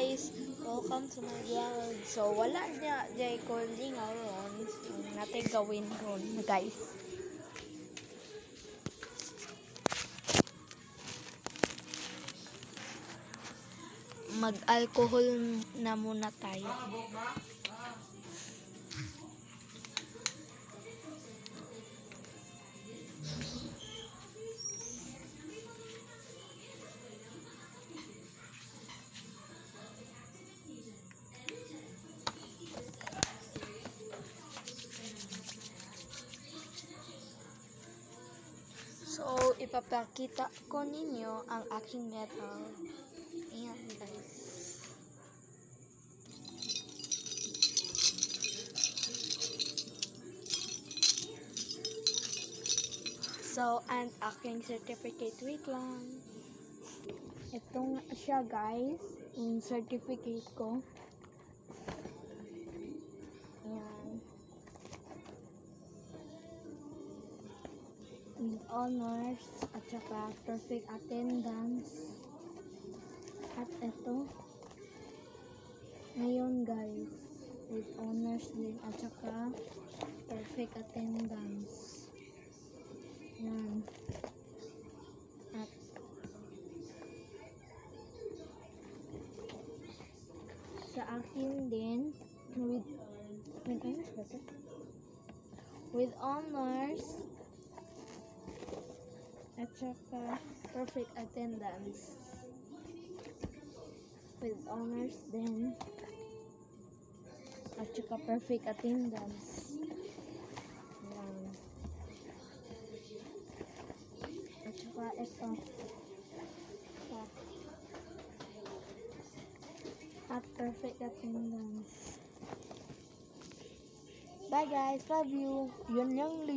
guys, welcome to my vlog. So wala niya jay ko lingaw ron. Natin gawin ron guys. Mag-alcohol na muna tayo. So, ipapakita ko ninyo ang aking metal. Ayan, guys. So, and aking certificate. Wait lang. Ito nga siya, guys. Yung certificate ko. Ayan. With honors at saka perfect attendance. At ito. Ngayon, guys. With honors din at saka perfect attendance. Yan. At sa akin din with honors at saka perfect attendance. With honors din at saka perfect attendance. Yan. At saka ito. At perfect attendance. Bye guys, love you. Yun yung